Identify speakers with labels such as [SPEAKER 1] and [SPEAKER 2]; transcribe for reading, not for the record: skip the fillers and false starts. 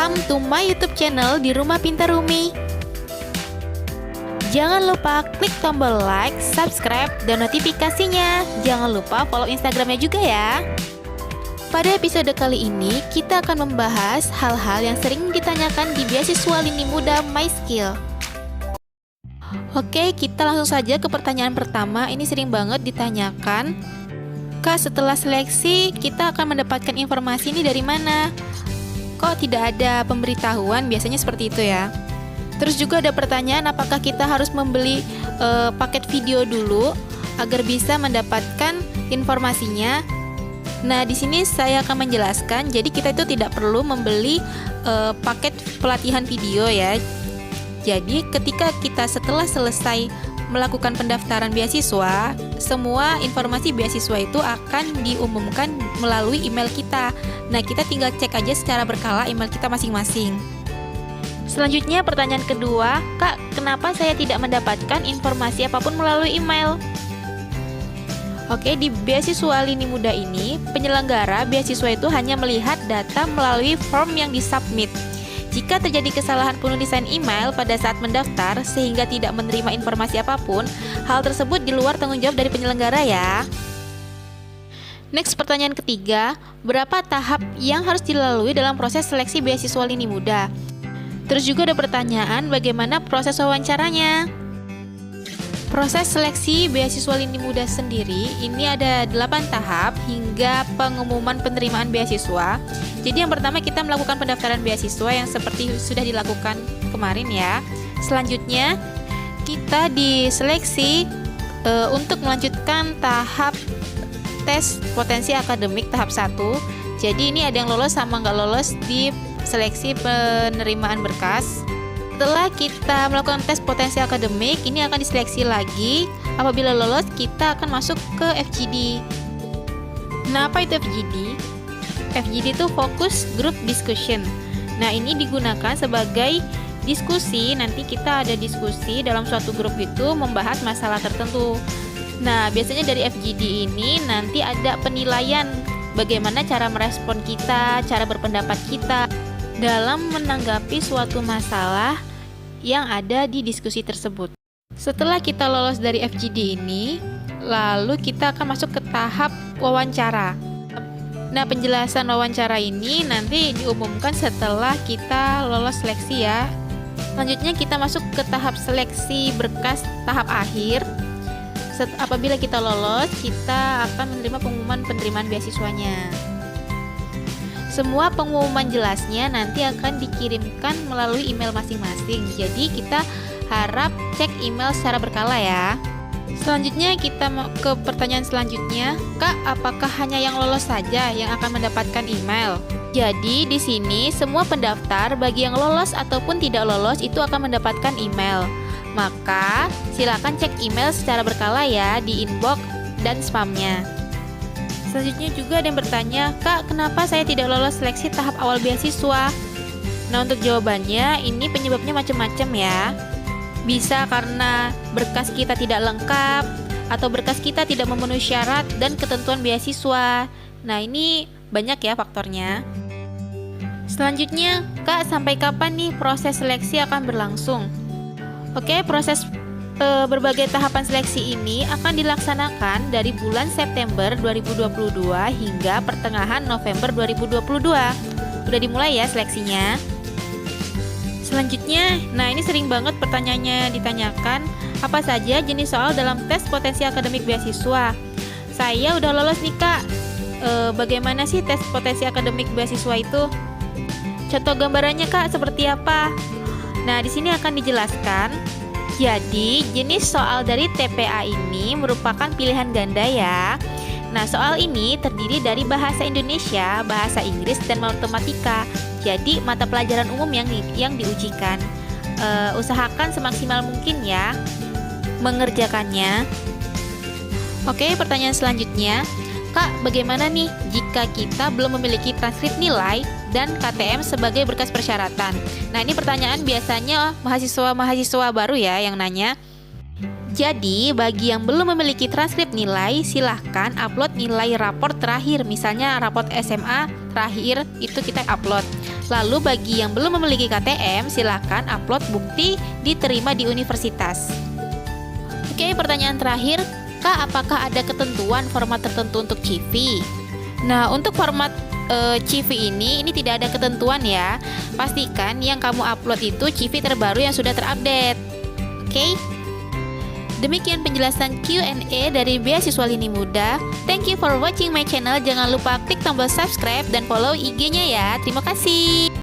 [SPEAKER 1] Welcome to my YouTube channel di Rumah Pintar Umi. Jangan lupa klik tombol like, subscribe, dan notifikasinya. Jangan lupa follow Instagramnya juga ya. Pada episode kali ini, kita akan membahas hal-hal yang sering ditanyakan di beasiswa Lini Muda MySkill. Oke, kita langsung saja ke pertanyaan pertama. Ini sering banget ditanyakan, Kak, setelah seleksi kita akan mendapatkan informasi ini dari mana? Kok tidak ada pemberitahuan? Biasanya seperti itu ya. Terus juga ada pertanyaan, apakah kita harus membeli paket video dulu agar bisa mendapatkan informasinya? Nah, di sini saya akan menjelaskan. Jadi kita itu tidak perlu membeli paket pelatihan video ya. Jadi ketika kita setelah selesai melakukan pendaftaran beasiswa, semua informasi beasiswa itu akan diumumkan melalui email kita. Nah, kita tinggal cek aja secara berkala email kita masing-masing. Selanjutnya pertanyaan kedua, Kak, kenapa saya tidak mendapatkan informasi apapun melalui email? Oke, di beasiswa Lini Muda ini, penyelenggara beasiswa itu hanya melihat data melalui form yang disubmit. Jika terjadi kesalahan penulisan email pada saat mendaftar sehingga tidak menerima informasi apapun, hal tersebut di luar tanggung jawab dari penyelenggara ya. Next, pertanyaan ketiga, berapa tahap yang harus dilalui dalam proses seleksi beasiswa Lini Muda? Terus juga ada pertanyaan, bagaimana proses wawancaranya? Proses seleksi beasiswa Lini Muda sendiri ini ada 8 tahap hingga pengumuman penerimaan beasiswa. Jadi yang pertama kita melakukan pendaftaran beasiswa yang seperti sudah dilakukan kemarin ya. Selanjutnya kita diseleksi untuk melanjutkan tahap tes potensi akademik tahap 1. Jadi ini ada yang lolos sama nggak lolos di seleksi penerimaan berkas. Setelah kita melakukan tes potensi akademik, ini akan diseleksi lagi. Apabila lolos, kita akan masuk ke FGD. Nah, apa itu FGD? FGD itu Focus Group Discussion. Nah, ini digunakan sebagai diskusi. Nanti kita ada diskusi dalam suatu grup itu membahas masalah tertentu. Nah, biasanya dari FGD ini nanti ada penilaian bagaimana cara merespon kita, cara berpendapat kita dalam menanggapi suatu masalah yang ada di diskusi tersebut. Setelah kita lolos dari FGD ini, lalu kita akan masuk ke tahap wawancara. Nah, penjelasan wawancara ini nanti diumumkan setelah kita lolos seleksi ya. Selanjutnya kita masuk ke tahap seleksi berkas tahap akhir. Apabila kita lolos, kita akan menerima pengumuman penerimaan beasiswanya. Semua pengumuman jelasnya nanti akan dikirimkan melalui email masing-masing. Jadi kita harap cek email secara berkala ya. Selanjutnya kita ke pertanyaan selanjutnya, Kak, apakah hanya yang lolos saja yang akan mendapatkan email? Jadi di sini semua pendaftar bagi yang lolos ataupun tidak lolos itu akan mendapatkan email. Maka silakan cek email secara berkala ya di inbox dan spamnya. Selanjutnya juga ada yang bertanya, Kak, kenapa saya tidak lolos seleksi tahap awal beasiswa? Nah, untuk jawabannya ini penyebabnya macam-macam ya. Bisa karena berkas kita tidak lengkap, atau berkas kita tidak memenuhi syarat dan ketentuan beasiswa. Nah, ini banyak ya faktornya. Selanjutnya, Kak, sampai kapan nih proses seleksi akan berlangsung? Oke, proses berbagai tahapan seleksi ini akan dilaksanakan dari bulan September 2022 hingga pertengahan November 2022. Udah dimulai ya seleksinya. Selanjutnya, nah ini sering banget pertanyaannya ditanyakan, apa saja jenis soal dalam tes potensi akademik beasiswa? Saya udah lolos nih, Kak. Bagaimana sih tes potensi akademik beasiswa itu? Contoh gambarannya, Kak, seperti apa? Nah, di sini akan dijelaskan. Jadi, jenis soal dari TPA ini merupakan pilihan ganda ya. Nah, soal ini terdiri dari bahasa Indonesia, bahasa Inggris, dan matematika. Jadi, mata pelajaran umum yang diujikan. Usahakan semaksimal mungkin ya mengerjakannya. Oke, pertanyaan selanjutnya, Kak, bagaimana nih jika kita belum memiliki transkrip nilai dan KTM sebagai berkas persyaratan? Nah, ini pertanyaan biasanya mahasiswa-mahasiswa baru ya yang nanya. Jadi, bagi yang belum memiliki transkrip nilai, silahkan upload nilai rapor terakhir. Misalnya raport SMA terakhir itu kita upload. Lalu bagi yang belum memiliki KTM, silahkan upload bukti diterima di universitas. Oke, pertanyaan terakhir, Kak, apakah ada ketentuan format tertentu untuk CV? Nah, untuk format CV ini tidak ada ketentuan ya. Pastikan yang kamu upload itu CV terbaru yang sudah terupdate. Oke? Demikian penjelasan Q&A dari Beasiswa Lini Muda. Thank you for watching my channel. Jangan lupa klik tombol subscribe dan follow IG-nya ya. Terima kasih.